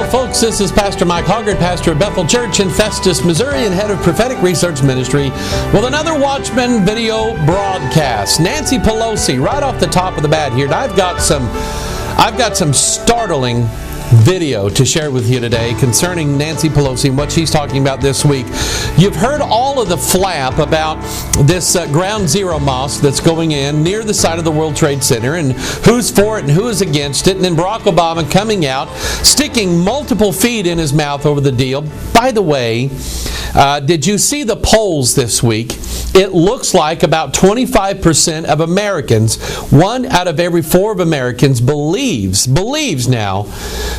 Hi folks, this is Pastor Mike Hoggard, pastor of Bethel Church in Festus, Missouri, and head of Prophetic Research Ministry, with another Watchman video broadcast. Nancy Pelosi, right off the top of the bat here, and I've got some startling video to share with you today concerning Nancy Pelosi and what she's talking about this week. You've heard all of the flap about this Ground Zero mosque that's going in near the site of the World Trade Center, and who's for it and who is against it, and then Barack Obama coming out, sticking multiple feet in his mouth over the deal. By the way, did you see the polls this week? It looks like about 25% of Americans, 1 out of every 4 of Americans believes now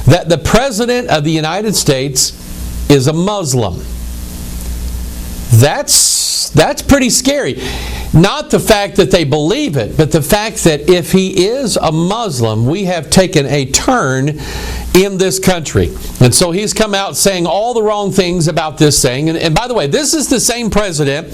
that the President of the United States is a Muslim. That's pretty scary. Not the fact that they believe it, but the fact that if he is a Muslim, we have taken a turn in this country. And so he's come out saying all the wrong things about this thing. And by the way, this is the same president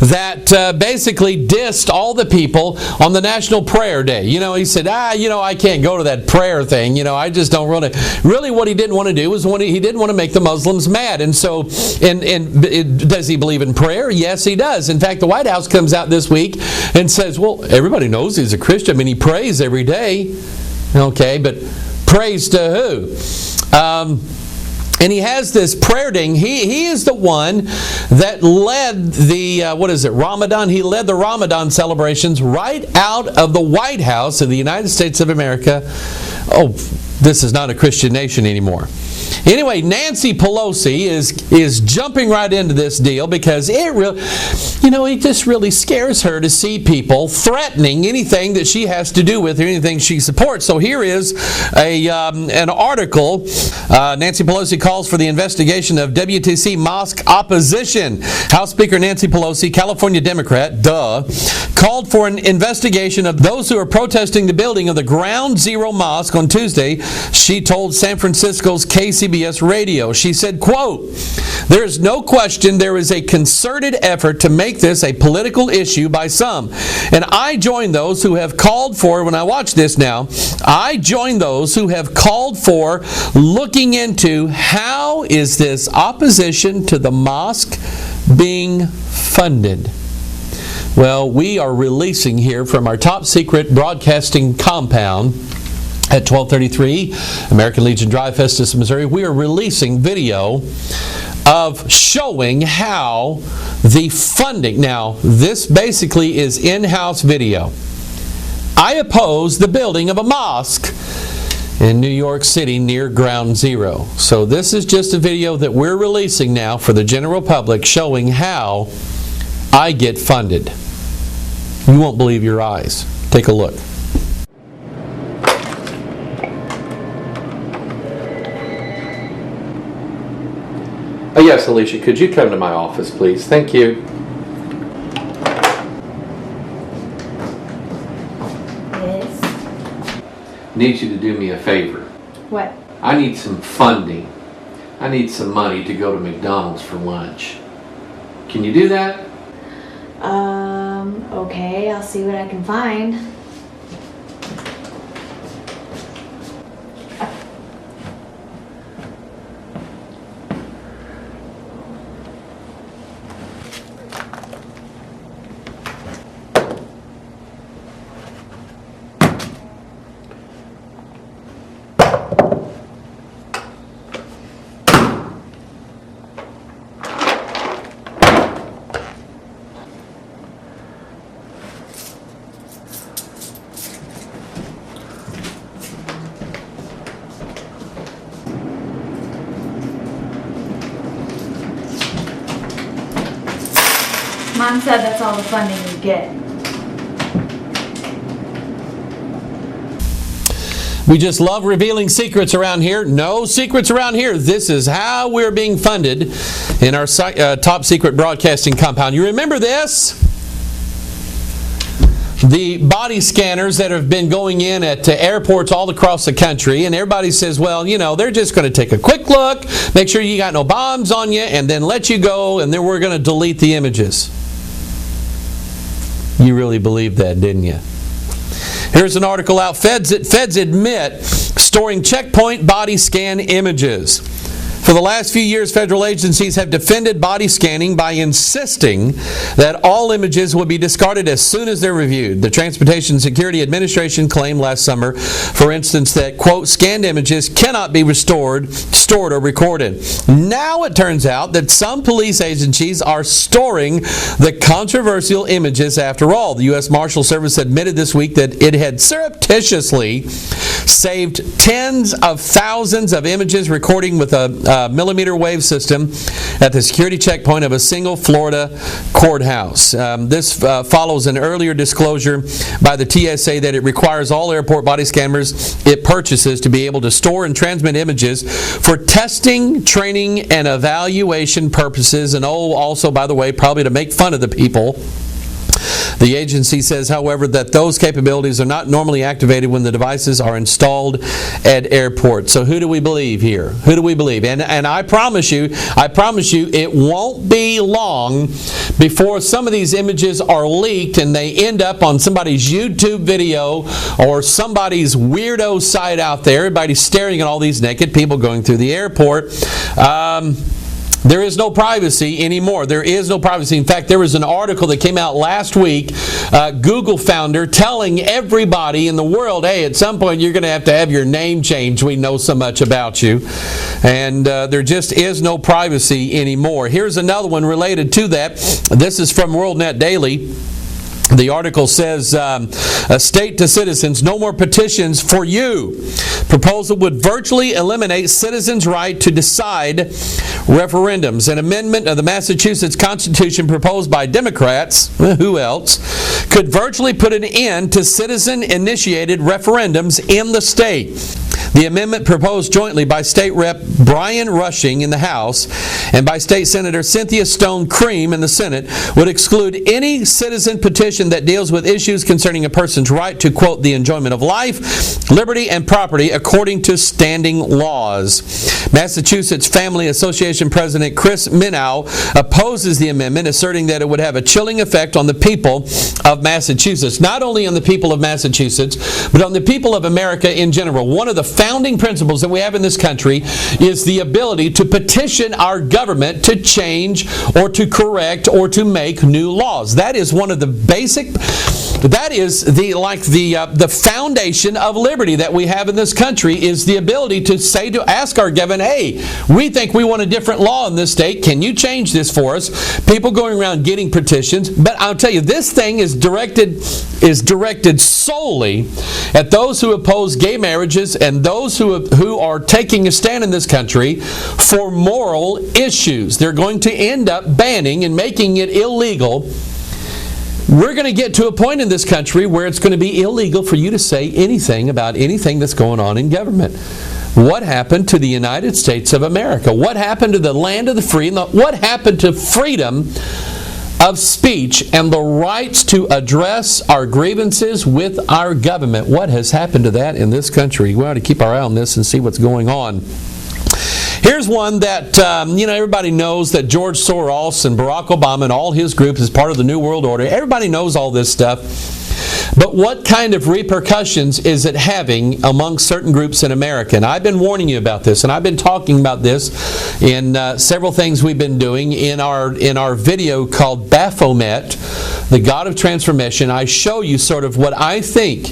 that basically dissed all the people on the National Prayer Day. You know, he said, I can't go to that prayer thing. You know, I just don't really what he didn't want to do was he didn't want to make the Muslims mad. And so, does he believe in prayer? Yes, he does. In fact, the White House comes out this week and says, well, everybody knows he's a Christian. I mean, he prays every day. Okay, but praise to who? And he has this prayer ding. He is the one that led the, Ramadan? He led the Ramadan celebrations right out of the White House of the United States of America. Oh, this is not a Christian nation anymore. Anyway, Nancy Pelosi is jumping right into this deal because it just really scares her to see people threatening anything that she has to do with or anything she supports. So here is an article. Nancy Pelosi calls for the investigation of WTC Mosque opposition. House Speaker Nancy Pelosi, California Democrat, called for an investigation of those who are protesting the building of the Ground Zero Mosque on Tuesday. She told San Francisco's KCBS radio. She said, quote, "There is no question there is a concerted effort to make this a political issue by some. And I join those who have called for, when I watch this now, I join those who have called for looking into how is this opposition to the mosque being funded." Well, we are releasing here from our top secret broadcasting compound at 1233 American Legion Drive, Festus, Missouri. We are releasing video of showing how the funding, now this basically is in-house video. I oppose the building of a mosque in New York City near Ground Zero. So this is just a video that we're releasing now for the general public showing how I get funded. You won't believe your eyes. Take a look. Oh, yes, Alicia, could you come to my office, please? Thank you. Yes? Need you to do me a favor. What? I need some funding. I need some money to go to McDonald's for lunch. Can you do that? Okay, I'll see what I can find. Mom said that's all the funding we get. We just love revealing secrets around here. No secrets around here. This is how we're being funded in our top secret broadcasting compound. You remember this? The body scanners that have been going in at airports all across the country, and everybody says, well, they're just going to take a quick look, make sure you got no bombs on you, and then let you go, and then we're going to delete the images. You really believed that, didn't you? Here's an article out. Feds admit storing checkpoint body scan images. For the last few years, federal agencies have defended body scanning by insisting that all images will be discarded as soon as they're reviewed. The Transportation Security Administration claimed last summer, for instance, that, quote, scanned images cannot be stored or recorded. Now it turns out that some police agencies are storing the controversial images after all. The U.S. Marshal Service admitted this week that it had surreptitiously saved tens of thousands of images recording with a millimeter wave system at the security checkpoint of a single Florida courthouse. This follows an earlier disclosure by the TSA that it requires all airport body scanners it purchases to be able to store and transmit images for testing, training, and evaluation purposes, and also, by the way, probably to make fun of the people. The agency says, however, that those capabilities are not normally activated when the devices are installed at airports. So who do we believe here? Who do we believe? And I promise you, it won't be long before some of these images are leaked and they end up on somebody's YouTube video or somebody's weirdo site out there. Everybody's staring at all these naked people going through the airport. There is no privacy anymore. There is no privacy. In fact, there was an article that came out last week, Google founder telling everybody in the world, hey, at some point you're going to have your name changed. We know so much about you. And there just is no privacy anymore. Here's another one related to that. This is from WorldNet Daily. The article says, state to citizens, no more petitions for you. Proposal would virtually eliminate citizens' right to decide referendums. An amendment of the Massachusetts Constitution proposed by Democrats, who else, could virtually put an end to citizen-initiated referendums in the state. The amendment proposed jointly by State Rep. Brian Rushing in the House and by State Senator Cynthia Stone Cream in the Senate would exclude any citizen petition that deals with issues concerning a person's right to, quote, the enjoyment of life, liberty, and property according to standing laws. Massachusetts Family Association President Chris Minow opposes the amendment, asserting that it would have a chilling effect on the people of Massachusetts. Not only on the people of Massachusetts, but on the people of America in general. One of the founding principles that we have in this country is the ability to petition our government to change or to correct or to make new laws. That is one of the basic, that is the foundation of liberty that we have in this country, is the ability to say, to ask our government, hey, we think we want a different law in this state. Can you change this for us? People going around getting petitions. But I'll tell you, this thing is directed solely at those who oppose gay marriages and those who are taking a stand in this country for moral issues. They're going to end up banning and making it illegal. We're going to get to a point in this country where it's going to be illegal for you to say anything about anything that's going on in government. What happened to the United States of America? What happened to the land of the free? What happened to freedom of speech and the rights to address our grievances with our government? What has happened to that in this country? We ought to keep our eye on this and see what's going on. Here's one that, everybody knows that George Soros and Barack Obama and all his group is part of the New World Order. Everybody knows all this stuff. But what kind of repercussions is it having among certain groups in America? And I've been warning you about this, and I've been talking about this in several things we've been doing in our video called Baphomet, the God of Transformation. I show you sort of what I think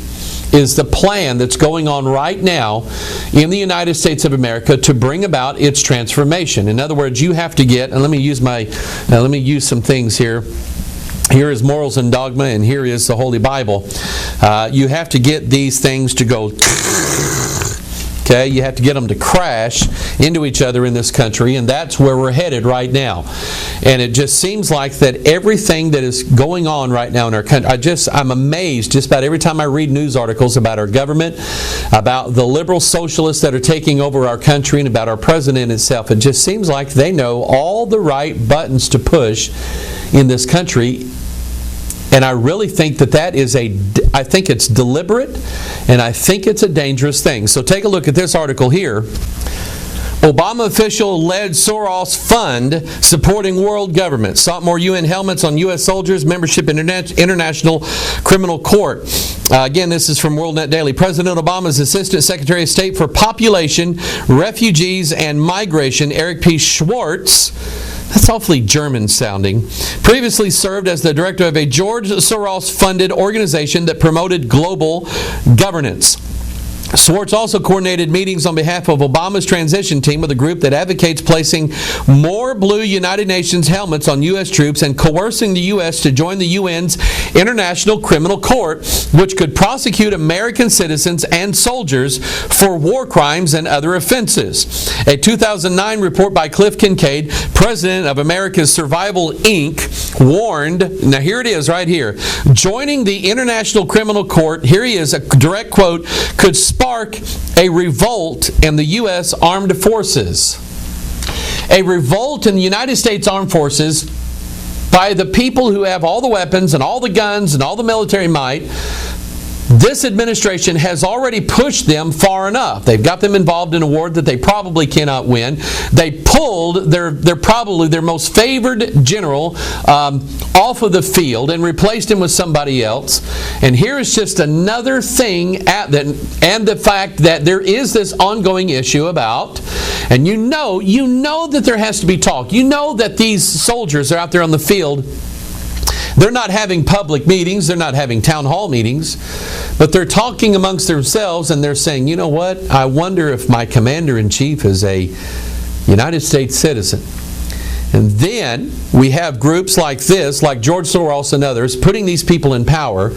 is the plan that's going on right now in the United States of America to bring about its transformation. In other words, you have to get, and let me use some things here. Here is Morals and Dogma, and here is the Holy Bible. You have to get these things to go, okay? You have to get them to crash into each other in this country, and that's where we're headed right now. And it just seems like that everything that is going on right now in our country, I'm amazed just about every time I read news articles about our government, about the liberal socialists that are taking over our country, and about our president itself. It just seems like they know all the right buttons to push in this country. And I really think that is I think it's deliberate, and I think it's a dangerous thing. So take a look at this article here. Obama official led Soros fund supporting world government. Sought more UN helmets on U.S. soldiers, membership in International Criminal Court. Again, this is from WorldNet Daily. President Obama's Assistant Secretary of State for Population, Refugees, and Migration, Eric P. Schwartz, that's awfully German sounding, previously served as the director of a George Soros-funded organization that promoted global governance. Schwartz also coordinated meetings on behalf of Obama's transition team with a group that advocates placing more blue United Nations helmets on U.S. troops and coercing the U.S. to join the UN's International Criminal Court, which could prosecute American citizens and soldiers for war crimes and other offenses. A 2009 report by Cliff Kincaid, president of America's Survival Inc., warned, now here it is right here, joining the International Criminal Court, here he is, a direct quote, could spark a revolt in the U.S. Armed Forces. A revolt in the United States Armed Forces by the people who have all the weapons and all the guns and all the military might. This administration has already pushed them far enough. They've got them involved in a war that they probably cannot win. They pulled probably their most favored general off of the field and replaced him with somebody else. And here is just another thing at that, and the fact that there is this ongoing issue about, and you know that there has to be talk. You know that these soldiers are out there on the field. They're not having public meetings, they're not having town hall meetings, but they're talking amongst themselves and they're saying, you know what, I wonder if my commander-in-chief is a United States citizen. And then we have groups like this, like George Soros and others, putting these people in power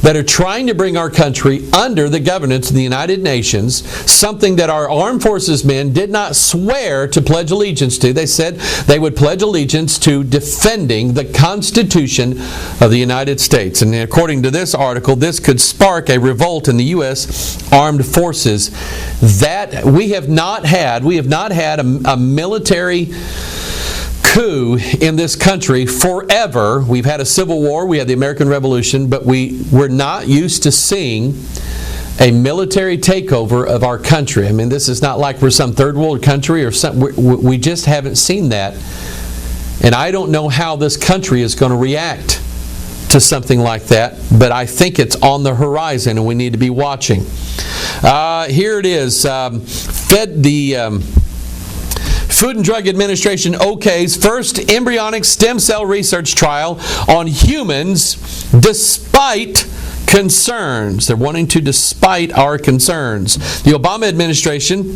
that are trying to bring our country under the governance of the United Nations, something that our armed forces men did not swear to pledge allegiance to. They said they would pledge allegiance to defending the Constitution of the United States. And according to this article, this could spark a revolt in the U.S. Armed Forces that we have not had. We have not had a military coup in this country forever. We've had a civil war, we had the American Revolution, but we're not used to seeing a military takeover of our country. I mean, this is not like we're some third world country or something. We just haven't seen that. And I don't know how this country is going to react to something like that, but I think it's on the horizon and we need to be watching. Here it is. Food and Drug Administration OK's first embryonic stem cell research trial on humans despite concerns. They're wanting to despite our concerns. The Obama administration,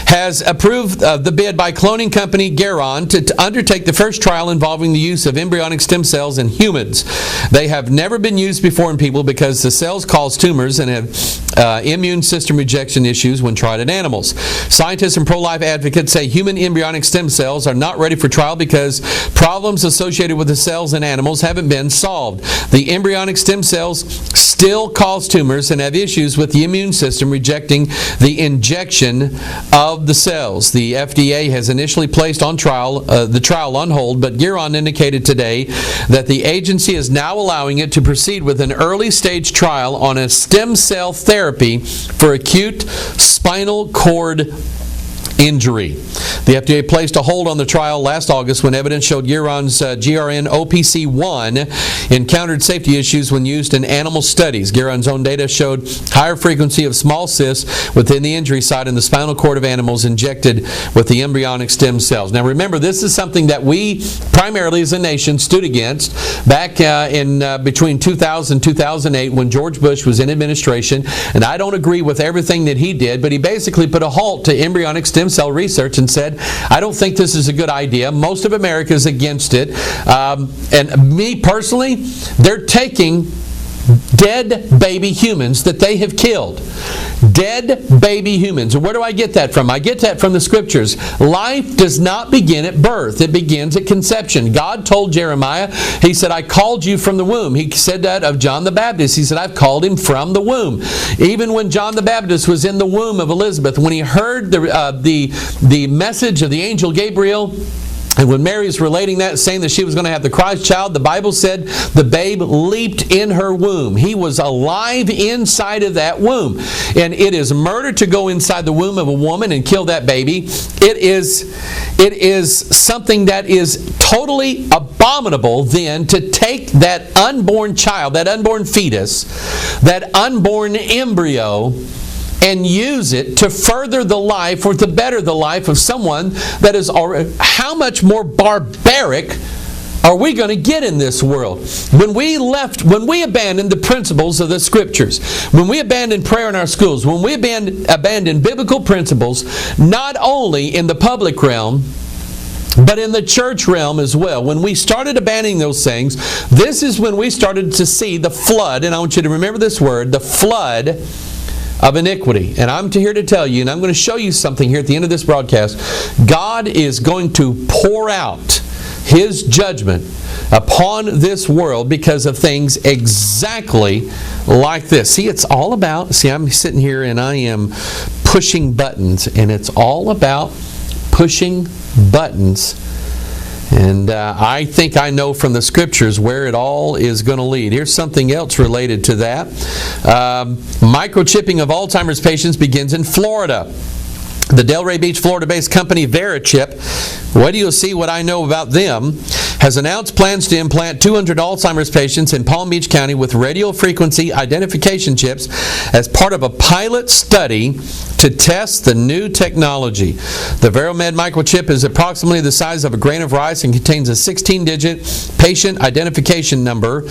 has approved the bid by cloning company Geron to undertake the first trial involving the use of embryonic stem cells in humans. They have never been used before in people because the cells cause tumors and have immune system rejection issues when tried in animals. Scientists and pro-life advocates say human embryonic stem cells are not ready for trial because problems associated with the cells in animals haven't been solved. The embryonic stem cells still cause tumors and have issues with the immune system rejecting the injection of the cells. The FDA has initially placed the trial on hold, but Geron indicated today that the agency is now allowing it to proceed with an early stage trial on a stem cell therapy for acute spinal cord injury. The FDA placed a hold on the trial last August when evidence showed Geron's GRN OPC1 encountered safety issues when used in animal studies. Geron's own data showed higher frequency of small cysts within the injury site in the spinal cord of animals injected with the embryonic stem cells. Now remember, this is something that we primarily as a nation stood against back in between 2000 and 2008 when George Bush was in administration, and I don't agree with everything that he did, but he basically put a halt to embryonic stem cell research and said, I don't think this is a good idea. Most of America is against it. And me personally, they're taking dead baby humans that they have killed. Dead baby humans. And where do I get that from? I get that from the scriptures. Life does not begin at birth. It begins at conception. God told Jeremiah, he said, I called you from the womb. He said that of John the Baptist. He said, I've called him from the womb. Even when John the Baptist was in the womb of Elizabeth, when he heard the message of the angel Gabriel, And when Mary's relating that, saying that she was going to have the Christ child, the Bible said the babe leaped in her womb. He was alive inside of that womb. And it is murder to go inside the womb of a woman and kill that baby. It is something that is totally abominable then to take that unborn child, that unborn fetus, that unborn embryo, and use it to further the life or to better the life of someone that is already. How much more barbaric are we going to get in this world? When we abandoned the principles of the Scriptures, when we abandoned prayer in our schools, when we abandoned biblical principles, not only in the public realm, but in the church realm as well, when we started abandoning those things, this is when we started to see the flood, and I want you to remember this word, the flood of iniquity. And I'm here to tell you, and I'm going to show you something here at the end of this broadcast. God is going to pour out His judgment upon this world because of things exactly like this. See, it's all about, I'm sitting here and I am pushing buttons, and it's all about pushing buttons. And I think I know from the Scriptures where it all is going to lead. Here's something else related to that. Microchipping of Alzheimer's patients begins in Florida. The Delray Beach, Florida-based company Verichip, wait till you see what I know about them, has announced plans to implant 200 Alzheimer's patients in Palm Beach County with radio frequency identification chips as part of a pilot study to test the new technology. The Verichip microchip is approximately the size of a grain of rice and contains a 16-digit patient identification number,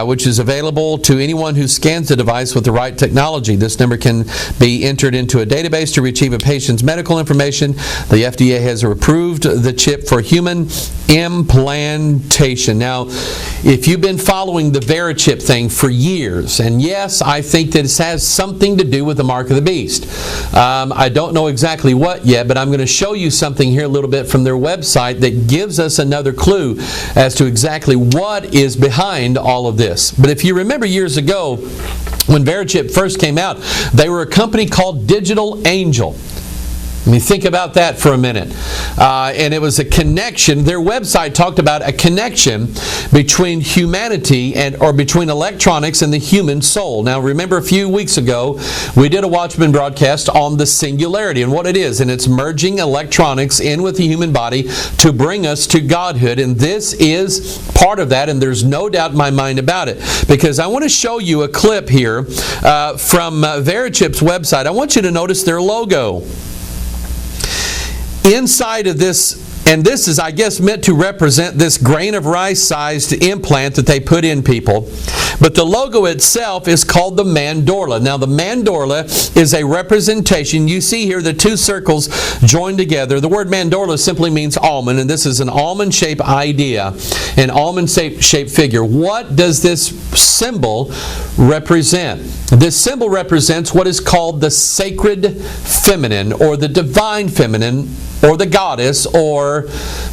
which is available to anyone who scans the device with the right technology. This number can be entered into a database to retrieve a patient's medical information. The FDA has approved the chip for human implantation. Now, if you've been following the Verichip thing for years, and yes, I think that it has something to do with the mark of the beast. I don't know exactly what yet, but I'm going to show you something here a little bit from their website that gives us another clue as to exactly what is behind all of this. But if you remember years ago, when Verichip first came out, they were a company called Digital Angel. I mean, think about that for a minute. And it was a connection. Their website talked about a connection between humanity or between electronics and the human soul. Now, remember a few weeks ago, we did a Watchman broadcast on the singularity and what it is. And it's merging electronics in with the human body to bring us to Godhood. And this is part of that, and there's no doubt in my mind about it. Because I want to show you a clip here from Verichip's website. I want you to notice their logo. Inside of this, and this is, I guess, meant to represent this grain of rice-sized implant that they put in people. But the logo itself is called the Mandorla. Now, the Mandorla is a representation. You see here the two circles joined together. The word Mandorla simply means almond, and this is an almond-shaped idea, an almond-shaped figure. What does this symbol represent? This symbol represents what is called the sacred feminine, or the divine feminine, or the goddess, or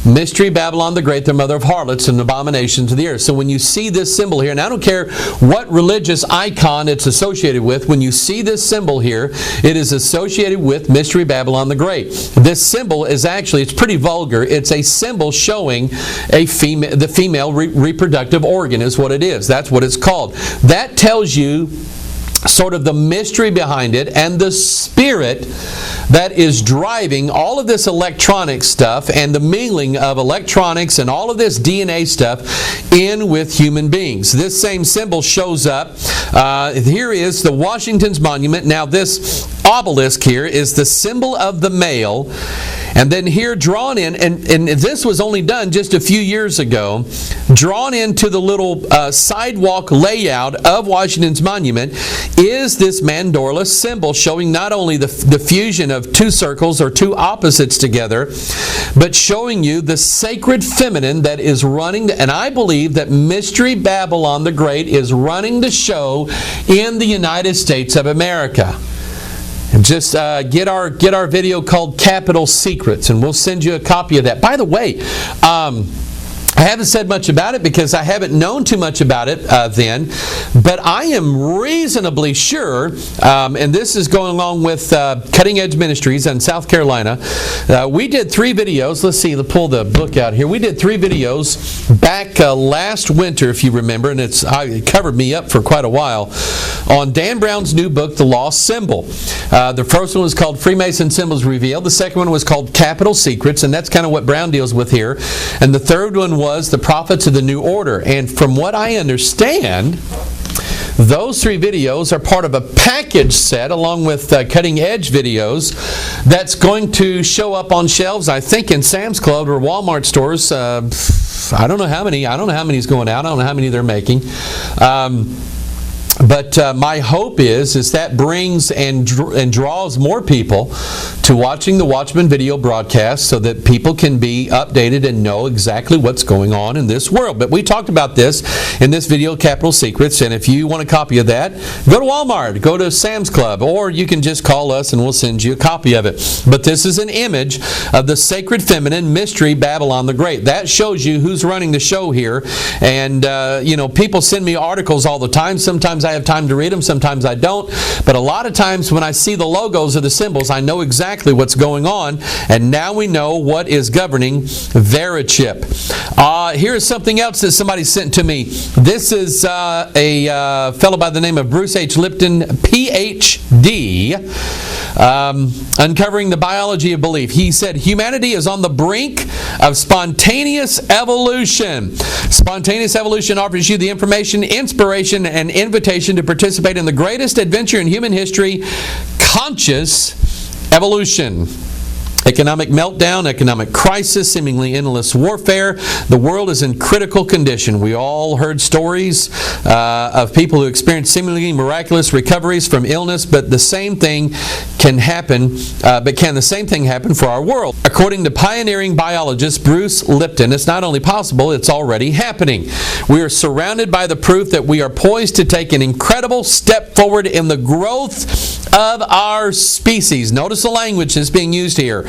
Mystery Babylon the Great, the mother of harlots and abominations of the earth. So when you see this symbol here, and I don't care what religious icon it's associated with, when you see this symbol here, it is associated with Mystery Babylon the Great. This symbol is actually, it's pretty vulgar. It's a symbol showing the female reproductive organ is what it is. That's what it's called. That tells you sort of the mystery behind it and the spirit that is driving all of this electronic stuff and the mingling of electronics and all of this DNA stuff in with human beings. This same symbol shows up. Here is the Washington's monument. Now this obelisk here is the symbol of the male. And then here drawn in, and this was only done just a few years ago, drawn into the little sidewalk layout of Washington's monument is this Mandorla symbol showing not only the fusion of two circles or two opposites together, but showing you the sacred feminine that is running, and I believe that Mystery Babylon the Great is running the show in the United States of America. And just get our video called Capital Secrets, and we'll send you a copy of that. By the way, I haven't said much about it because I haven't known too much about it then, but I am reasonably sure, and this is going along with Cutting Edge Ministries in South Carolina. We did 3 videos. Let's see, pull the book out here. We did 3 videos back last winter, if you remember, and it covered me up for quite a while, on Dan Brown's new book, The Lost Symbol. The first one was called Freemason Symbols Revealed. The second one was called Capital Secrets, and that's kind of what Brown deals with here. And the third one was The Prophets of the New Order. And from what I understand, those 3 videos are part of a package set along with Cutting Edge videos that's going to show up on shelves, I think, in Sam's Club or Walmart stores. I don't know how many. I don't know how many is going out. I don't know how many they're making. But my hope is that brings and draws more people to watching the Watchman video broadcast so that people can be updated and know exactly what's going on in this world. But we talked about this in this video, Capital Secrets, and if you want a copy of that, go to Walmart, go to Sam's Club, or you can just call us and we'll send you a copy of it. But this is an image of the sacred feminine mystery Babylon the Great. That shows you who's running the show here. And, people send me articles all the time. Sometimes I have time to read them, sometimes I don't. But a lot of times when I see the logos or the symbols, I know exactly what's going on. And now we know what is governing Verichip. Here's something else that somebody sent to me. This is a fellow by the name of Bruce H. Lipton, Ph.D., uncovering the biology of belief. He said, humanity is on the brink of spontaneous evolution. Spontaneous evolution offers you the information, inspiration, and invitation to participate in the greatest adventure in human history, conscious evolution. Economic meltdown, economic crisis, seemingly endless warfare. The world is in critical condition. We all heard stories of people who experienced seemingly miraculous recoveries from illness, but the same thing can happen. Can the same thing happen for our world? According to pioneering biologist Bruce Lipton, it's not only possible, it's already happening. We are surrounded by the proof that we are poised to take an incredible step forward in the growth of our species. Notice the language that's being used here.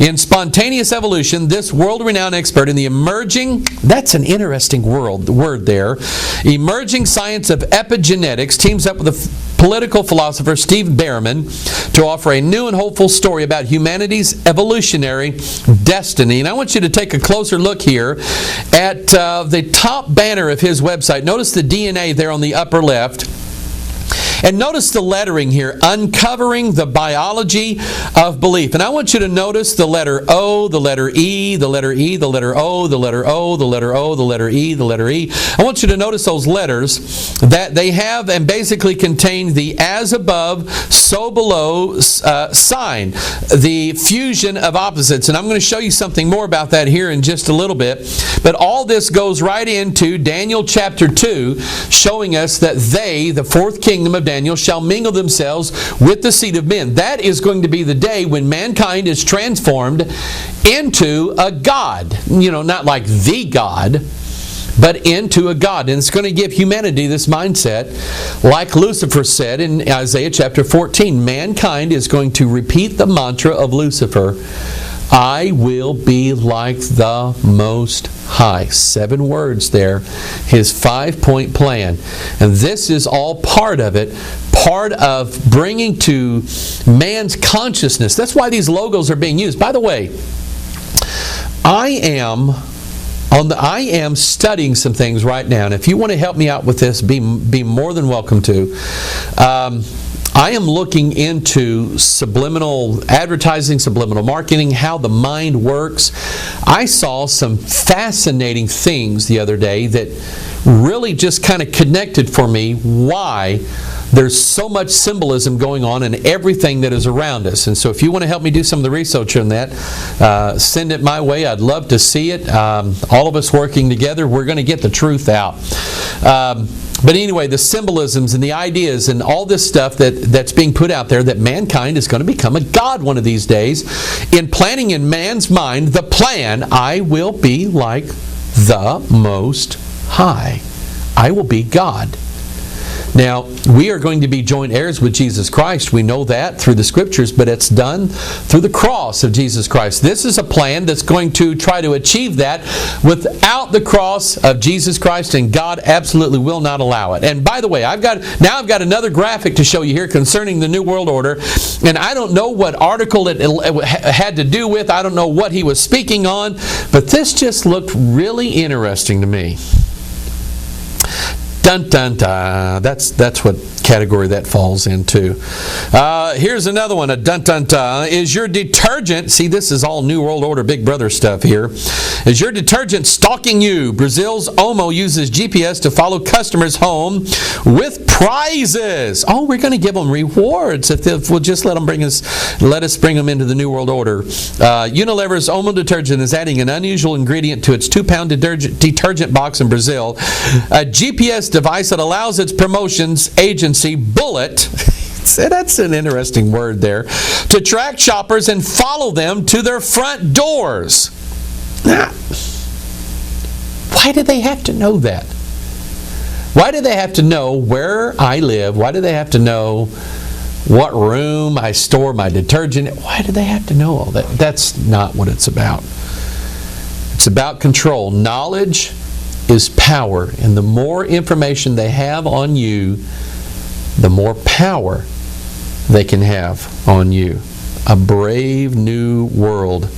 In spontaneous evolution, this world-renowned expert in the emerging, that's an interesting word there, emerging science of epigenetics teams up with the political philosopher Steve Behrman to offer a new and hopeful story about humanity's evolutionary destiny. And I want you to take a closer look here at the top banner of his website. Notice the DNA there on the upper left. And notice the lettering here, uncovering the biology of belief. And I want you to notice the letter O, the letter E, the letter E, the letter O, the letter O, the letter O, the letter E, the letter E. I want you to notice those letters that they have and basically contain the as above, so below sign, the fusion of opposites. And I'm going to show you something more about that here in just a little bit. But all this goes right into Daniel chapter 2, showing us that they, the fourth kingdom of Daniel, shall mingle themselves with the seed of men. That is going to be the day when mankind is transformed into a god. Not like the God, but into a god. And it's going to give humanity this mindset, like Lucifer said in Isaiah chapter 14. Mankind is going to repeat the mantra of Lucifer, I will be like the Most High. 7 words there. His 5-point plan. And this is all part of it. Part of bringing to man's consciousness. That's why these logos are being used. By the way, I am studying some things right now. And if you want to help me out with this, be more than welcome to. I am looking into subliminal advertising, subliminal marketing, how the mind works. I saw some fascinating things the other day that really just kind of connected for me why there's so much symbolism going on in everything that is around us. And so if you want to help me do some of the research on that, send it my way. I'd love to see it. All of us working together, we're going to get the truth out. But anyway, the symbolisms and the ideas and all this stuff that's being put out there, that mankind is going to become a god one of these days, in planning in man's mind the plan, I will be like the Most High. I will be God. Now, we are going to be joint heirs with Jesus Christ. We know that through the Scriptures, but it's done through the cross of Jesus Christ. This is a plan that's going to try to achieve that without the cross of Jesus Christ, and God absolutely will not allow it. And by the way, I've got another graphic to show you here concerning the New World Order, and I don't know what article it had to do with. I don't know what he was speaking on, but this just looked really interesting to me. Dun dun dun. That's what category that falls into. Here's another one. A dun dun dun. Is your detergent? See, this is all New World Order, Big Brother stuff here. Is your detergent stalking you? Brazil's Omo uses GPS to follow customers home with prizes. Oh, we're going to give them rewards if we'll just let us bring them into the New World Order. Unilever's Omo detergent is adding an unusual ingredient to its 2-pound detergent box in Brazil. A GPS device that allows its promotions agency, Bullet, that's an interesting word there, to track shoppers and follow them to their front doors. Now, why do they have to know that? Why do they have to know where I live? Why do they have to know what room I store my detergent? Why do they have to know all that? That's not what it's about. It's about control. Knowledge is power, and the more information they have on you, the more power they can have on you. A brave new world.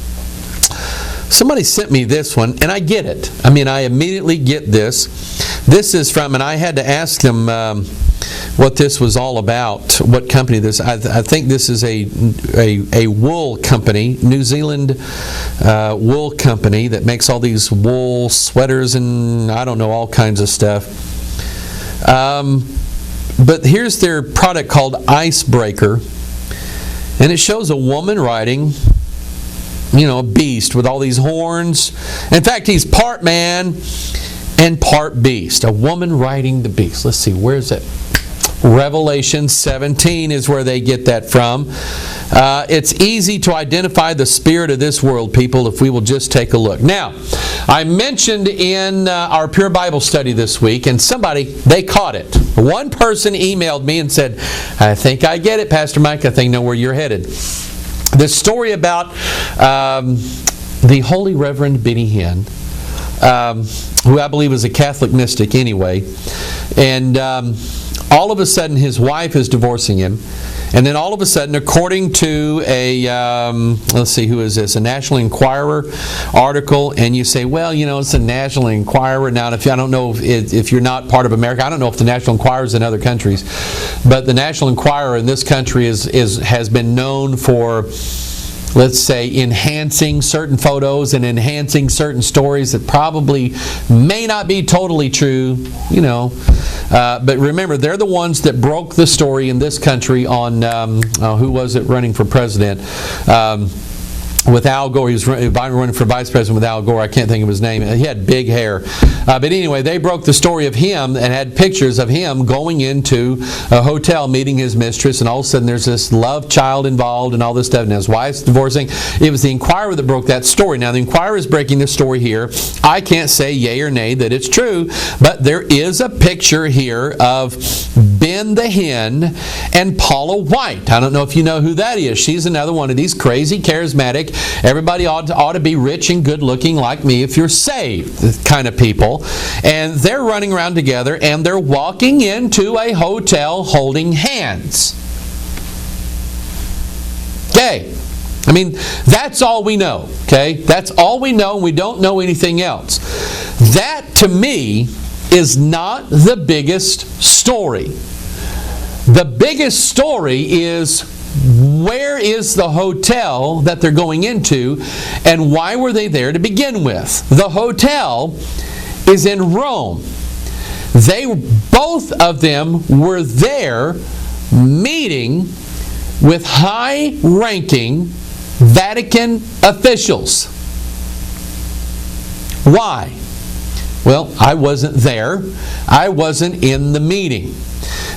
Somebody sent me this one, and I get it. I mean, I immediately get this. This is from, and I had to ask them what this was all about, what company this. I think this is a wool company, New Zealand wool company that makes all these wool sweaters and I don't know, all kinds of stuff. But here's their product called Icebreaker, and it shows a woman riding, a beast with all these horns. In fact, he's part man and part beast. A woman riding the beast. Let's see, where's it? Revelation 17 is where they get that from. It's easy to identify the spirit of this world, people, if we will just take a look. Now, I mentioned in our Pure Bible study this week, and they caught it. One person emailed me and said, I think I get it, Pastor Mike. I think I know where you're headed. The story about the Holy Reverend Benny Hinn, who I believe is a Catholic mystic anyway, and all of a sudden his wife is divorcing him, and then all of a sudden, according to let's see, who is this? A National Enquirer article, and you say, well, it's a National Enquirer. Now, I don't know if you're not part of America, I don't know if the National Enquirer is in other countries, but the National Enquirer in this country has been known for, let's say, enhancing certain photos and enhancing certain stories that probably may not be totally true, But remember, they're the ones that broke the story in this country on, who was it running for president? With Al Gore. He was running for vice president with Al Gore. I can't think of his name. He had big hair. But anyway, they broke the story of him and had pictures of him going into a hotel meeting his mistress, and all of a sudden there's this love child involved and all this stuff, and his wife's divorcing. It was the Enquirer that broke that story. Now, the Enquirer is breaking this story here. I can't say yay or nay that it's true, but there is a picture here of Ben the Hinn and Paula White. I don't know if you know who that is. She's another one of these crazy, charismatic, everybody ought to be rich and good looking like me if you're saved kind of people. And they're running around together, and they're walking into a hotel holding hands. Okay. I mean, that's all we know. Okay? That's all we know, and we don't know anything else. That, to me, is not the biggest story. The biggest story is, where is the hotel that they're going into, and why were they there to begin with? The hotel is in Rome. Both of them were there meeting with high-ranking Vatican officials. Why? Well, I wasn't there. I wasn't in the meeting.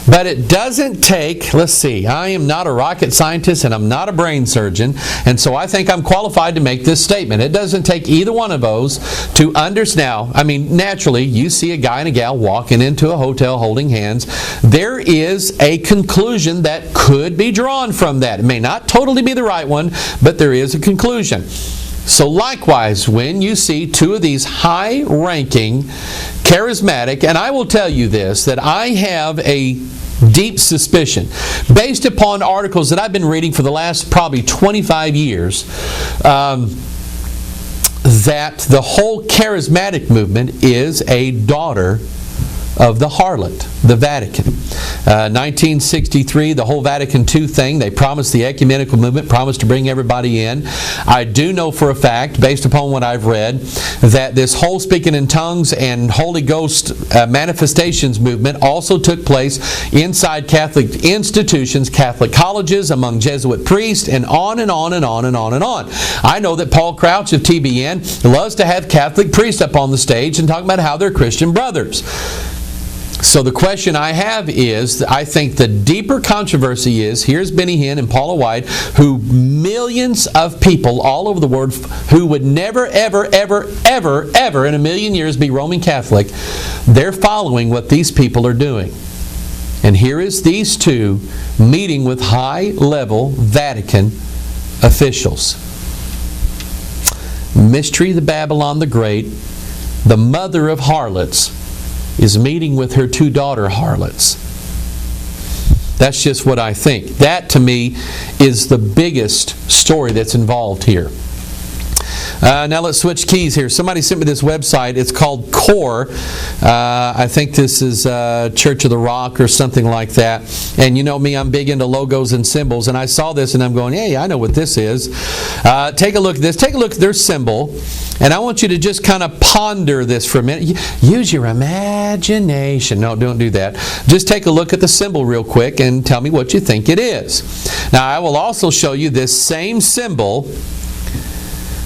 But it doesn't take, let's see, I am not a rocket scientist and I'm not a brain surgeon, and so I think I'm qualified to make this statement. It doesn't take either one of those to understand. Now, I mean, naturally, you see a guy and a gal walking into a hotel holding hands. There is a conclusion that could be drawn from that. It may not totally be the right one, but there is a conclusion. So likewise, when you see two of these high-ranking, charismatic, and I will tell you this, that I have a deep suspicion, based upon articles that I've been reading for the last probably 25 years, that the whole charismatic movement is a daughter of the harlot, the Vatican. 1963, the whole Vatican II thing, they promised the ecumenical movement, promised to bring everybody in. I do know for a fact, based upon what I've read, that this whole speaking in tongues and Holy Ghost manifestations movement also took place inside Catholic institutions, Catholic colleges, among Jesuit priests, and on and on and on and on and on. I know that Paul Crouch of TBN loves to have Catholic priests up on the stage and talk about how they're Christian brothers. So the question I have is, I think the deeper controversy is, here's Benny Hinn and Paula White, who millions of people all over the world who would never, ever, ever, ever, ever in a million years be Roman Catholic, they're following what these people are doing. And here is these two meeting with high-level Vatican officials. Mystery the Babylon the Great, the mother of harlots, is meeting with her two daughter harlots. That's just what I think. That, to me, is the biggest story that's involved here. Now let's switch keys here. Somebody sent me this website. It's called Core. I think this is Church of the Rock or something like that. And you know me, I'm big into logos and symbols. And I saw this and I'm going, hey, I know what this is. Take a look at this. Take a look at their symbol. And I want you to just kind of ponder this for a minute. Use your imagination. No, don't do that. Just take a look at the symbol real quick and tell me what you think it is. Now, I will also show you this same symbol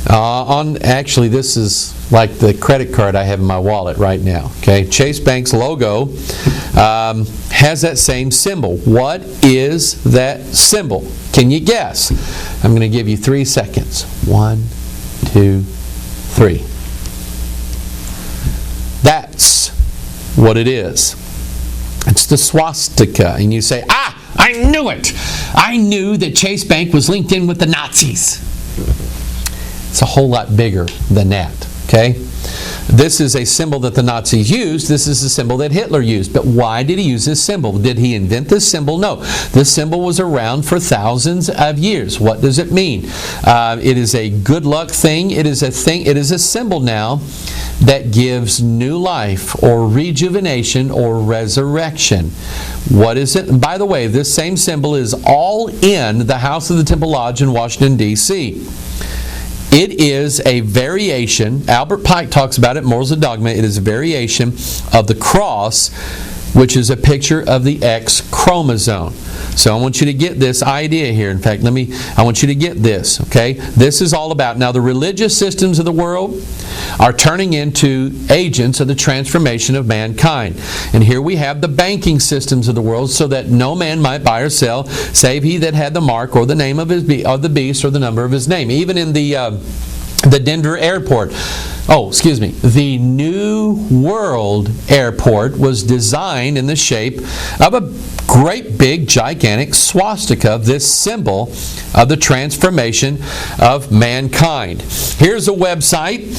actually, this is like the credit card I have in my wallet right now. Okay, Chase Bank's logo has that same symbol. What is that symbol? Can you guess? I'm going to give you 3 seconds. 1, 2, 3. That's what it is. It's the swastika. And you say, I knew it! I knew that Chase Bank was linked in with the Nazis. It's a whole lot bigger than that, okay? This is a symbol that the Nazis used. This is a symbol that Hitler used. But why did he use this symbol? Did he invent this symbol? No. This symbol was around for thousands of years. What does it mean? It is a good luck thing. It is a thing. It is a symbol now that gives new life or rejuvenation or resurrection. What is it? And by the way, this same symbol is all in the House of the Temple Lodge in Washington, D.C. It is a variation, Albert Pike talks about it, Morals of Dogma, it is a variation of the cross, which is a picture of the X chromosome. So I want you to get this idea here. In fact, I want you to get this, okay? This is all about, now the religious systems of the world are turning into agents of the transformation of mankind. And here we have the banking systems of the world, so that no man might buy or sell, save he that had the mark or the name of the beast or the number of his name. Even in the Denver airport, the New World Airport was designed in the shape of a great big gigantic swastika, this symbol of the transformation of mankind. Here's a website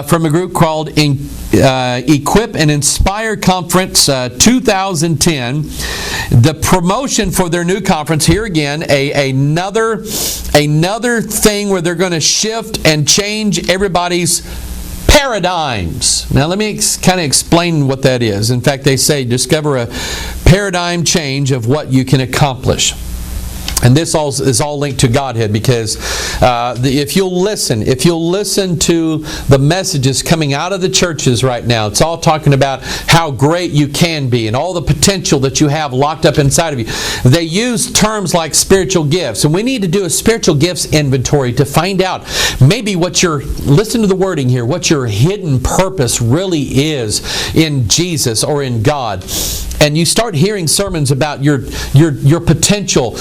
from a group called Equip and Inspire Conference 2010. The promotion for their new conference, here again, another thing where they're going to shift and change everybody's paradigms. Now let me kind of explain what that is. In fact, they say discover a paradigm change of what you can accomplish. And this is all linked to Godhead, because if you'll listen to the messages coming out of the churches right now, it's all talking about how great you can be and all the potential that you have locked up inside of you. They use terms like spiritual gifts, and we need to do a spiritual gifts inventory to find out maybe listen to the wording here, what your hidden purpose really is in Jesus or in God. and you start hearing sermons about your potential,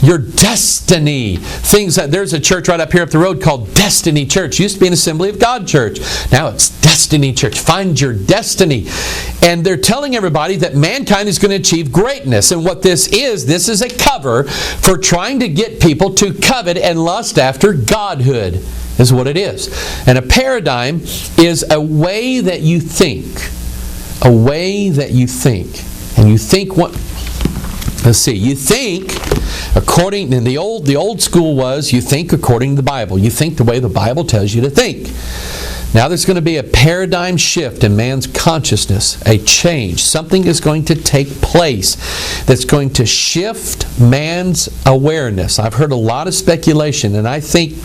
your destiny, things that there's a church right up here up the road called Destiny Church. It used to be an Assembly of God church. Now it's Destiny Church. Find your destiny. And they're telling everybody that mankind is going to achieve greatness. And what this is a cover for trying to get people to covet and lust after godhood, is what it is. And a paradigm is a way that you think. A way that you think. And you think what... Let's see. You think according... And the old school was you think according to the Bible. You think the way the Bible tells you to think. Now there's going to be a paradigm shift in man's consciousness. A change. Something is going to take place that's going to shift man's awareness. I've heard a lot of speculation, and I think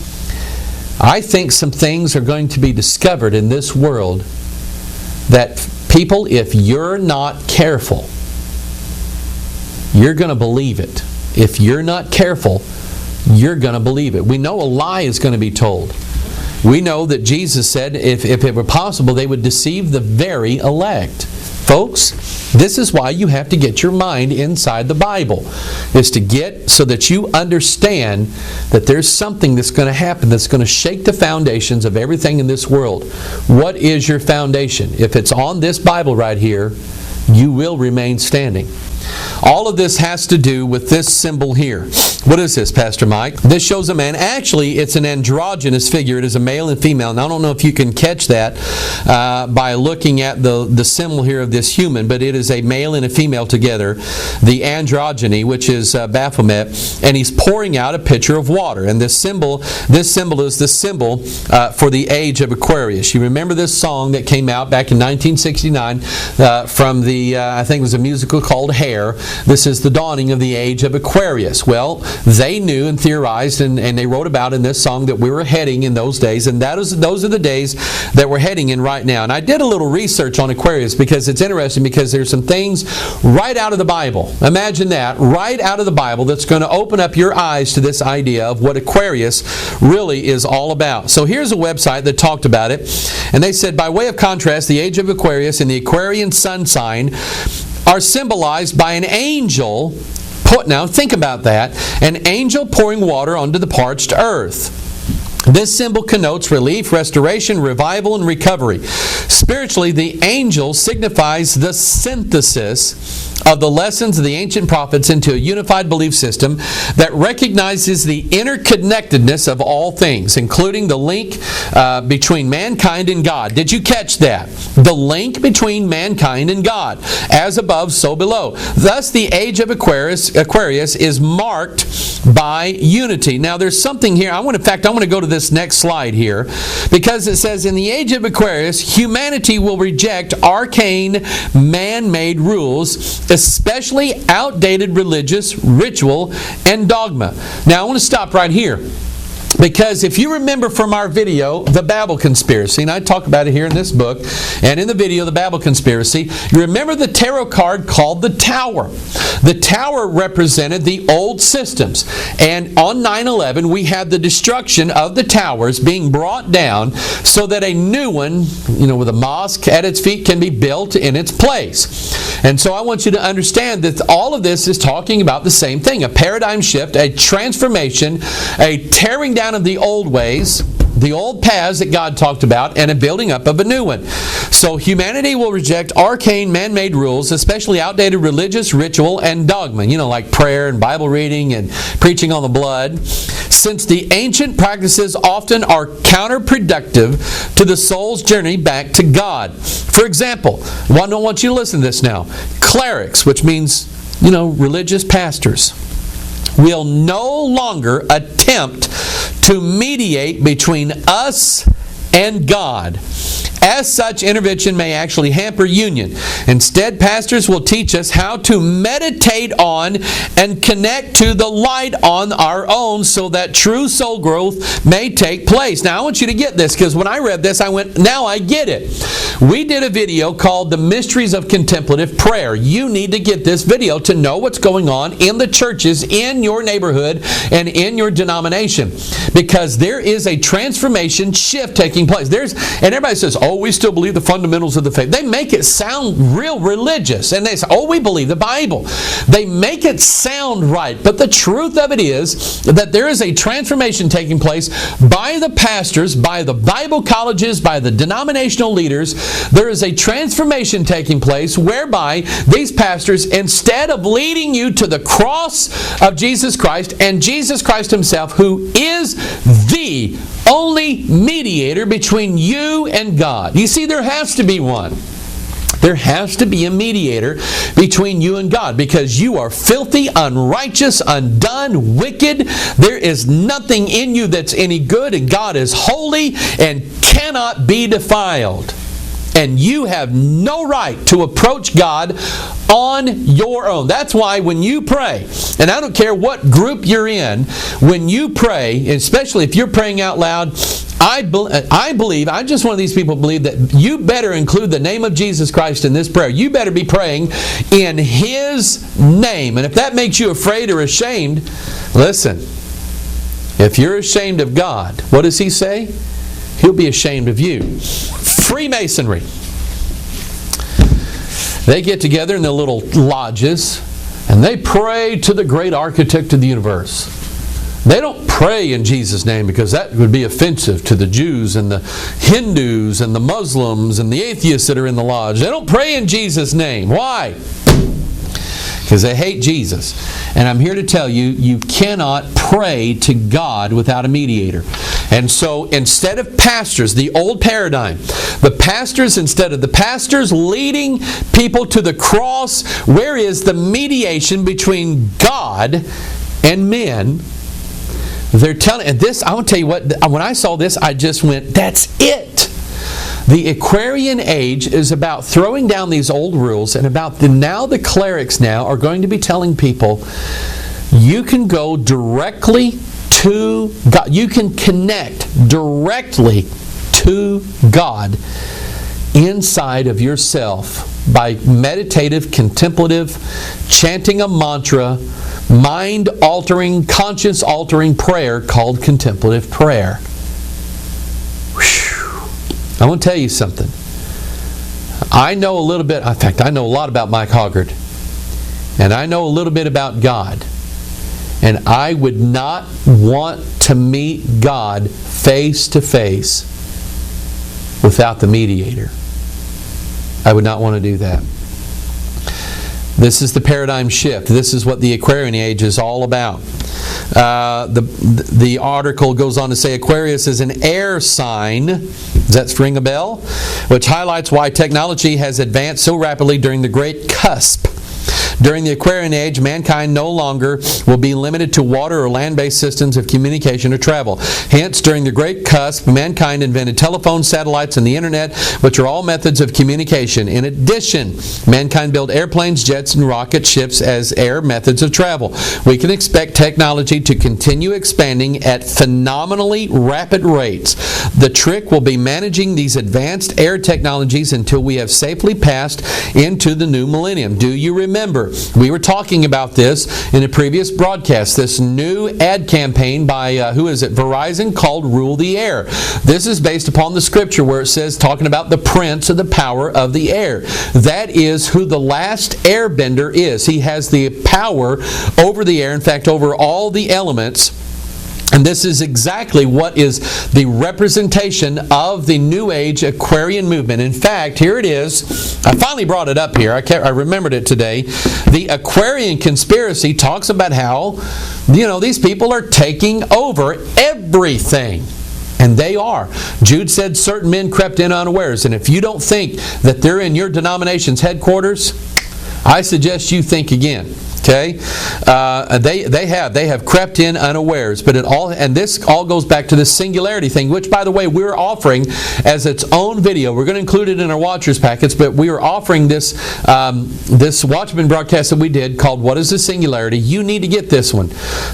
some things are going to be discovered in this world that people, if you're not careful, you're going to believe it. If you're not careful, you're going to believe it. We know a lie is going to be told. We know that Jesus said if it were possible, they would deceive the very elect. Folks, this is why you have to get your mind inside the Bible, is to get so that you understand that there's something that's going to happen that's going to shake the foundations of everything in this world. What is your foundation? If it's on this Bible right here, you will remain standing. All of this has to do with this symbol here. What is this, Pastor Mike? This shows a man. Actually, it's an androgynous figure. It is a male and female. And I don't know if you can catch that by looking at the symbol here of this human, but it is a male and a female together. The androgyny, which is Baphomet, and he's pouring out a pitcher of water. And this symbol is the symbol for the age of Aquarius. You remember this song that came out back in 1969 from the, I think it was a musical called Heirs. This is the dawning of the age of Aquarius. Well, they knew and theorized and they wrote about in this song that we were heading in those days, and those are the days that we're heading in right now. And I did a little research on Aquarius because it's interesting, because there's some things right out of the Bible. Imagine that, right out of the Bible, that's going to open up your eyes to this idea of what Aquarius really is all about. So here's a website that talked about it, and they said, by way of contrast, the age of Aquarius and the Aquarian sun sign are symbolized by an angel. Now think about that. An angel pouring water onto the parched earth. This symbol connotes relief, restoration, revival, and recovery. Spiritually, the angel signifies the synthesis of the lessons of the ancient prophets into a unified belief system that recognizes the interconnectedness of all things, including the link between mankind and God. Did you catch that? The link between mankind and God. As above, so below. Thus, the age of Aquarius is marked by unity. Now, there's something here. I want to go to this next slide here, because it says, in the age of Aquarius, humanity will reject arcane, man-made rules, especially outdated religious ritual and dogma. Now, I want to stop right here, because if you remember from our video, The Babel Conspiracy, and I talk about it here in this book, and in the video, The Babel Conspiracy, you remember the tarot card called the Tower. The Tower represented the old systems. And on 9/11, we had the destruction of the towers being brought down so that a new one, with a mosque at its feet, can be built in its place. And so I want you to understand that all of this is talking about the same thing, a paradigm shift, a transformation, a tearing down of the old ways, the old paths that God talked about, and a building up of a new one. So humanity will reject arcane man-made rules, especially outdated religious ritual and dogma, like prayer and Bible reading and preaching on the blood, since the ancient practices often are counterproductive to the soul's journey back to God. For example, I want you to listen to this now. Clerics, which means, religious pastors, will no longer attempt to mediate between us and God. As such, intervention may actually hamper union. Instead, pastors will teach us how to meditate on and connect to the light on our own so that true soul growth may take place. Now, I want you to get this, because when I read this, I went, now I get it. We did a video called The Mysteries of Contemplative Prayer. You need to get this video to know what's going on in the churches, in your neighborhood, and in your denomination. Because there is a transformation shift taking place. And everybody says, oh, oh, we still believe the fundamentals of the faith. They make it sound real religious. And they say, oh, we believe the Bible. They make it sound right. But the truth of it is that there is a transformation taking place by the pastors, by the Bible colleges, by the denominational leaders. There is a transformation taking place whereby these pastors, instead of leading you to the cross of Jesus Christ and Jesus Christ Himself, who is the only mediator between you and God. You see, there has to be one. There has to be a mediator between you and God, because you are filthy, unrighteous, undone, wicked. There is nothing in you that's any good, and God is holy and cannot be defiled. And you have no right to approach God on your own. That's why when you pray, and I don't care what group you're in, when you pray, especially if you're praying out loud, I believe, I'm just one of these people who believe that you better include the name of Jesus Christ in this prayer. You better be praying in His name. And if that makes you afraid or ashamed, listen, if you're ashamed of God, what does He say? He'll be ashamed of you. Freemasonry. They get together in their little lodges and they pray to the great architect of the universe. They don't pray in Jesus' name because that would be offensive to the Jews and the Hindus and the Muslims and the atheists that are in the lodge. They don't pray in Jesus' name. Why? Because they hate Jesus. And I'm here to tell you, you cannot pray to God without a mediator. And so instead of pastors, the old paradigm, the pastors, instead of the pastors leading people to the cross, where is the mediation between God and men? They're telling, and this, I want to tell you what, when I saw this, I just went, that's it. The Aquarian Age is about throwing down these old rules, and about now the clerics now are going to be telling people, you can go directly to God. You can connect directly to God inside of yourself by meditative, contemplative, chanting a mantra, mind-altering, conscience-altering prayer called contemplative prayer. Whew. I want to tell you something. I know a little bit, in fact, I know a lot about Mike Hoggard. And I know a little bit about God. And I would not want to meet God face to face without the mediator. I would not want to do that. This is the paradigm shift. This is what the Aquarian Age is all about. The article goes on to say Aquarius is an air sign. Does that ring a bell? Which highlights why technology has advanced so rapidly during the Great Cusp. During the Aquarian Age, mankind no longer will be limited to water or land-based systems of communication or travel. Hence, during the Great Cusp, mankind invented telephones, satellites, and the internet, which are all methods of communication. In addition, mankind built airplanes, jets, and rocket ships as air methods of travel. We can expect technology to continue expanding at phenomenally rapid rates. The trick will be managing these advanced air technologies until we have safely passed into the new millennium. Do you remember? We were talking about this in a previous broadcast, this new ad campaign by, Verizon, called Rule the Air. This is based upon the scripture where it says, talking about the prince of the power of the air. That is who the last airbender is. He has the power over the air, in fact, over all the elements. And this is exactly what is the representation of the New Age Aquarian movement. In fact, here it is. I finally brought it up here. I remembered it today. The Aquarian conspiracy talks about how, these people are taking over everything. And they are. Jude said certain men crept in unawares. And if you don't think that they're in your denomination's headquarters, I suggest you think again. Okay, they have crept in unawares, but this all goes back to this singularity thing, which, by the way, we're offering as its own video. We're going to include it in our Watchers packets, but we are offering this this Watchman broadcast that we did called "What is the Singularity?" You need to get this one,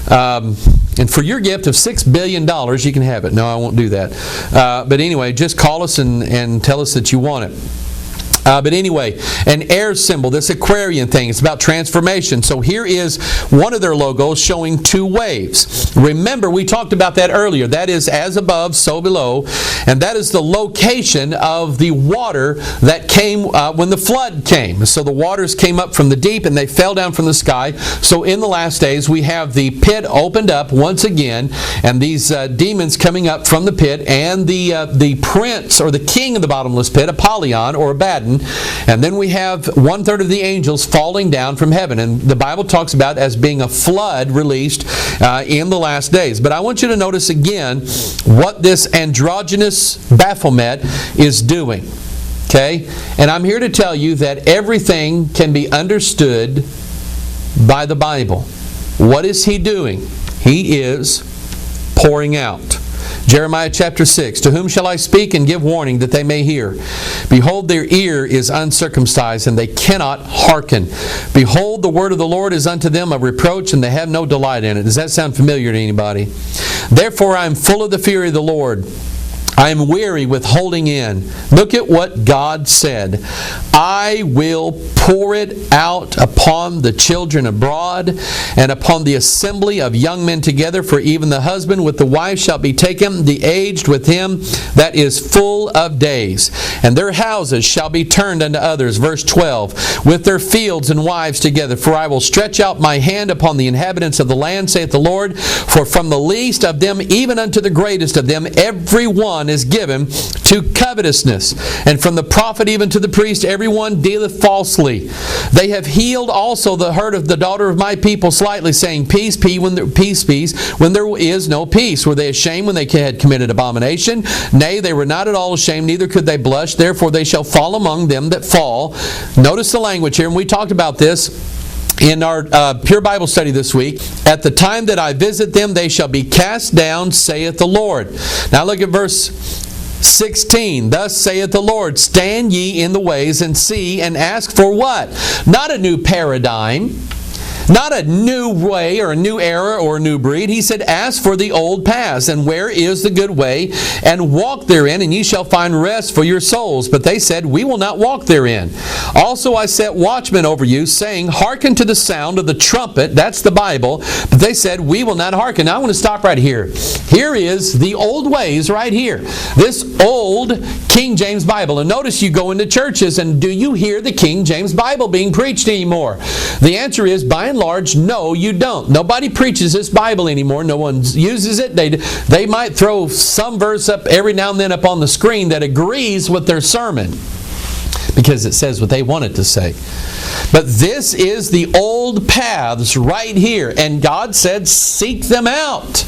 and for your gift of $6 billion, you can have it. No, I won't do that. But anyway, just call us and tell us that you want it. But anyway, an Heirs symbol, this Aquarian thing, it's about transformation. So here is one of their logos showing two waves. Remember, we talked about that earlier. That is as above, so below. And that is the location of the water that came when the flood came. So the waters came up from the deep and they fell down from the sky. So in the last days, we have the pit opened up once again, and these demons coming up from the pit, and the prince or the king of the bottomless pit, Apollyon or Abaddon. And then we have 1/3 of the angels falling down from heaven. And the Bible talks about as being a flood released in the last days. But I want you to notice again what this androgynous Baphomet is doing. Okay? And I'm here to tell you that everything can be understood by the Bible. What is he doing? He is pouring out. Jeremiah chapter 6, to whom shall I speak and give warning that they may hear? Behold, their ear is uncircumcised, and they cannot hearken. Behold, the word of the Lord is unto them a reproach, and they have no delight in it. Does that sound familiar to anybody? Therefore I am full of the fury of the Lord. I am weary with holding in. Look at what God said. I will pour it out upon the children abroad, and upon the assembly of young men together, for even the husband with the wife shall be taken, the aged with him that is full of days. And their houses shall be turned unto others. Verse 12, with their fields and wives together. For I will stretch out my hand upon the inhabitants of the land, saith the Lord. For from the least of them even unto the greatest of them, every one is given to covetousness. And from the prophet even to the priest, every one dealeth falsely. They have healed also the hurt of the daughter of my people slightly, saying, peace, peace, when there is no peace. Were they ashamed when they had committed abomination? Nay, they were not at all ashamed, neither could they blush. Therefore they shall fall among them that fall. Notice the language here, and we talked about this in our Pure Bible study this week. At the time that I visit them, they shall be cast down, saith the Lord. Now look at verse 16. Thus saith the Lord, stand ye in the ways and see and ask for what? Not a new paradigm, not a new way or a new era or a new breed. He said, ask for the old paths, and where is the good way, and walk therein, and ye shall find rest for your souls. But they said, we will not walk therein. Also I set watchmen over you, saying, hearken to the sound of the trumpet. That's the Bible. But they said, we will not hearken. Now I want to stop right here. Here is the old ways right here. This old King James Bible. And notice you go into churches, and do you hear the King James Bible being preached anymore? The answer is, by and large, no, you don't. Nobody preaches this Bible anymore. No one uses it. They might throw some verse up every now and then up on the screen that agrees with their sermon, because it says what they want it to say. But this is the old paths right here. And God said, seek them out.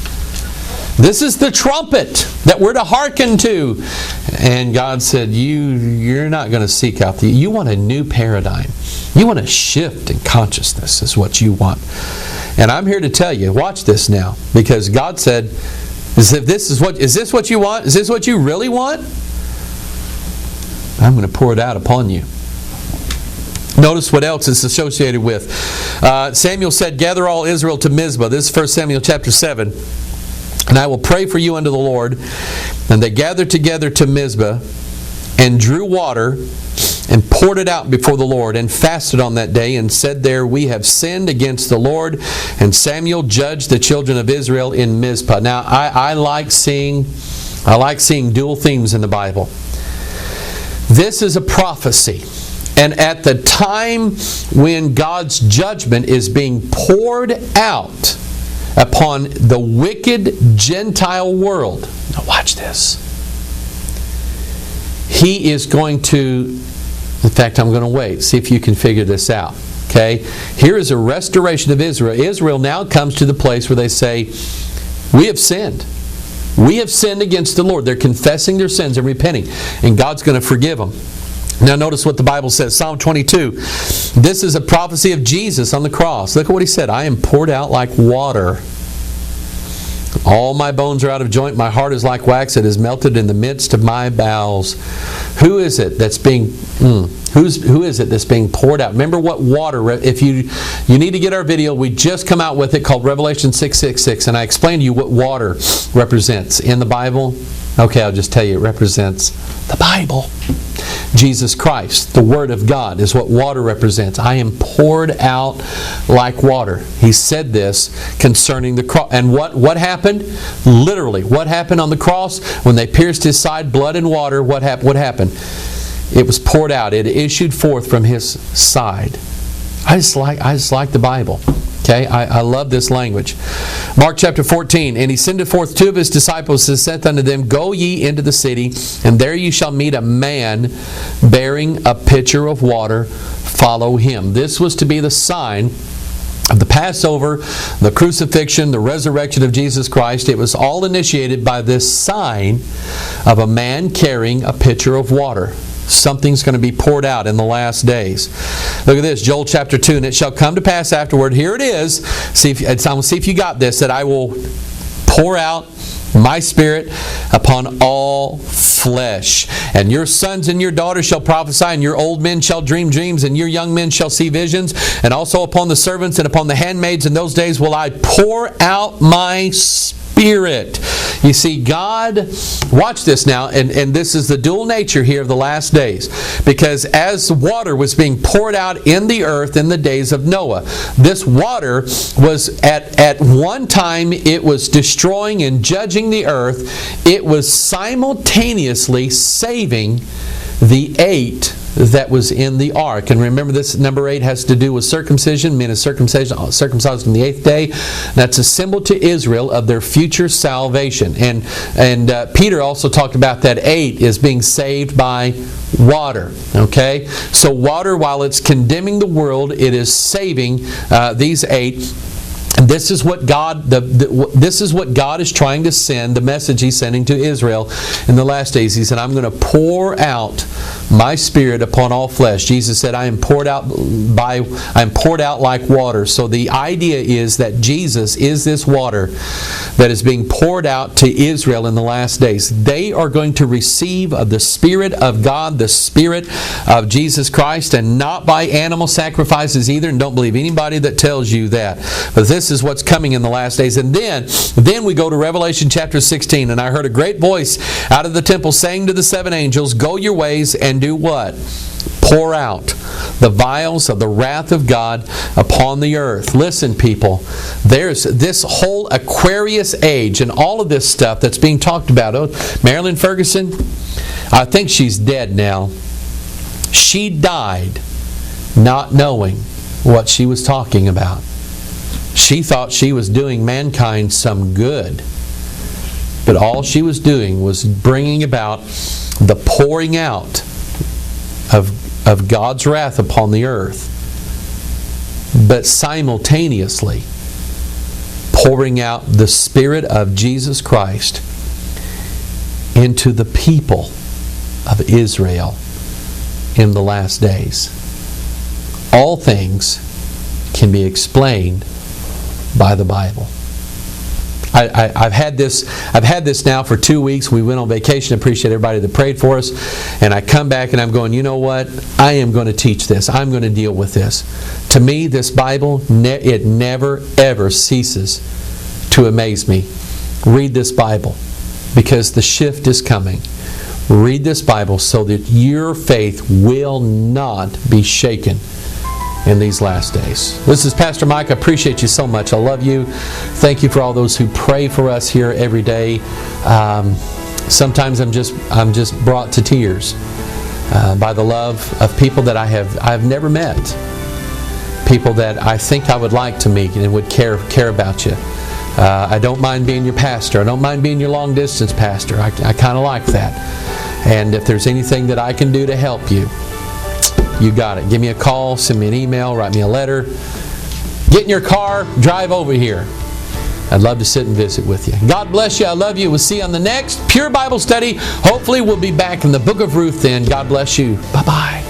This is the trumpet that we're to hearken to. And God said, you're not going to seek out you want a new paradigm. You want a shift in consciousness is what you want. And I'm here to tell you, watch this now, because God said, is this what you want? Is this what you really want? I'm going to pour it out upon you. Notice what else it's associated with. Samuel said, gather all Israel to Mizpah. This is 1 Samuel chapter 7. And I will pray for you unto the Lord. And they gathered together to Mizpah, and drew water, and poured it out before the Lord, and fasted on that day, and said there, we have sinned against the Lord. And Samuel judged the children of Israel in Mizpah. Now, I like seeing dual themes in the Bible. This is a prophecy. And at the time when God's judgment is being poured out upon the wicked Gentile world. Now watch this. He is going to, in fact, I'm going to wait, see if you can figure this out. Okay? Here is a restoration of Israel. Israel now comes to the place where they say, we have sinned. We have sinned against the Lord. They're confessing their sins and repenting. And God's going to forgive them. Now notice what the Bible says. Psalm 22. This is a prophecy of Jesus on the cross. Look at what he said. I am poured out like water. All my bones are out of joint. My heart is like wax. It is melted in the midst of my bowels. Who is it that's being who is it that's being poured out? Remember what water, if you need to get our video, we just come out with it called Revelation 6:6, and I explained to you what water represents in the Bible. Okay, I'll just tell you, it represents the Bible. Jesus Christ. The Word of God is what water represents. I am poured out like water. He said this concerning the cross. And what happened? Literally, what happened on the cross? When they pierced His side, blood and water, what happened? It was poured out. It issued forth from His side. I just like the Bible. Okay, I love this language. Mark chapter 14, and He sendeth forth 2 of His disciples, and saith unto them, Go ye into the city, and there ye shall meet a man bearing a pitcher of water. Follow him. This was to be the sign of the Passover, the crucifixion, the resurrection of Jesus Christ. It was all initiated by this sign of a man carrying a pitcher of water. Something's going to be poured out in the last days. Look at this, Joel chapter 2. And it shall come to pass afterward, here it is. I'm going to see if you got this, that I will pour out my Spirit upon all flesh. And your sons and your daughters shall prophesy, and your old men shall dream dreams, and your young men shall see visions. And also upon the servants and upon the handmaids in those days will I pour out my Spirit. You see, God, watch this now, and this is the dual nature here of the last days. Because as water was being poured out in the earth in the days of Noah, this water was at one time, it was destroying and judging the earth. It was simultaneously saving the 8 that was in the ark. And remember, this number 8 has to do with circumcision. Men is circumcised on the 8th day. That's a symbol to Israel of their future salvation. And Peter also talked about that 8 is being saved by water. Okay? So water, while it's condemning the world, it is saving these 8. And this is what God is trying to send, the message He's sending to Israel in the last days. He said, I'm going to pour out my Spirit upon all flesh. Jesus said, I am poured out like water. So the idea is that Jesus is this water that is being poured out to Israel in the last days. They are going to receive of the Spirit of God, the Spirit of Jesus Christ, and not by animal sacrifices either. And don't believe anybody that tells you that. But this is what's coming in the last days. And then we go to Revelation chapter 16. And I heard a great voice out of the temple saying to the 7 angels, Go your ways and do what? Pour out the vials of the wrath of God upon the earth. Listen, people, there's this whole Aquarius age and all of this stuff that's being talked about. Oh, Marilyn Ferguson, I think she's dead now. She died not knowing what she was talking about. She thought she was doing mankind some good. But all she was doing was bringing about the pouring out of God's wrath upon the earth. But simultaneously pouring out the Spirit of Jesus Christ into the people of Israel in the last days. All things can be explained by the Bible. I've had this now for 2 weeks. We went on vacation. I appreciate everybody that prayed for us. And I come back and I'm going, you know what? I am going to teach this. I'm going to deal with this. To me, this Bible, it never, ever ceases to amaze me. Read this Bible, because the shift is coming. Read this Bible so that your faith will not be shaken in these last days. This is Pastor Mike. I appreciate you so much. I love you. Thank you for all those who pray for us here every day. Sometimes I'm just brought to tears by the love of people that I've never met. People that I think I would like to meet and would care about you. I don't mind being your pastor. I don't mind being your long distance pastor. I kind of like that. And if there's anything that I can do to help you, you got it. Give me a call, send me an email, write me a letter. Get in your car, drive over here. I'd love to sit and visit with you. God bless you. I love you. We'll see you on the next Pure Bible Study. Hopefully we'll be back in the book of Ruth then. God bless you. Bye-bye.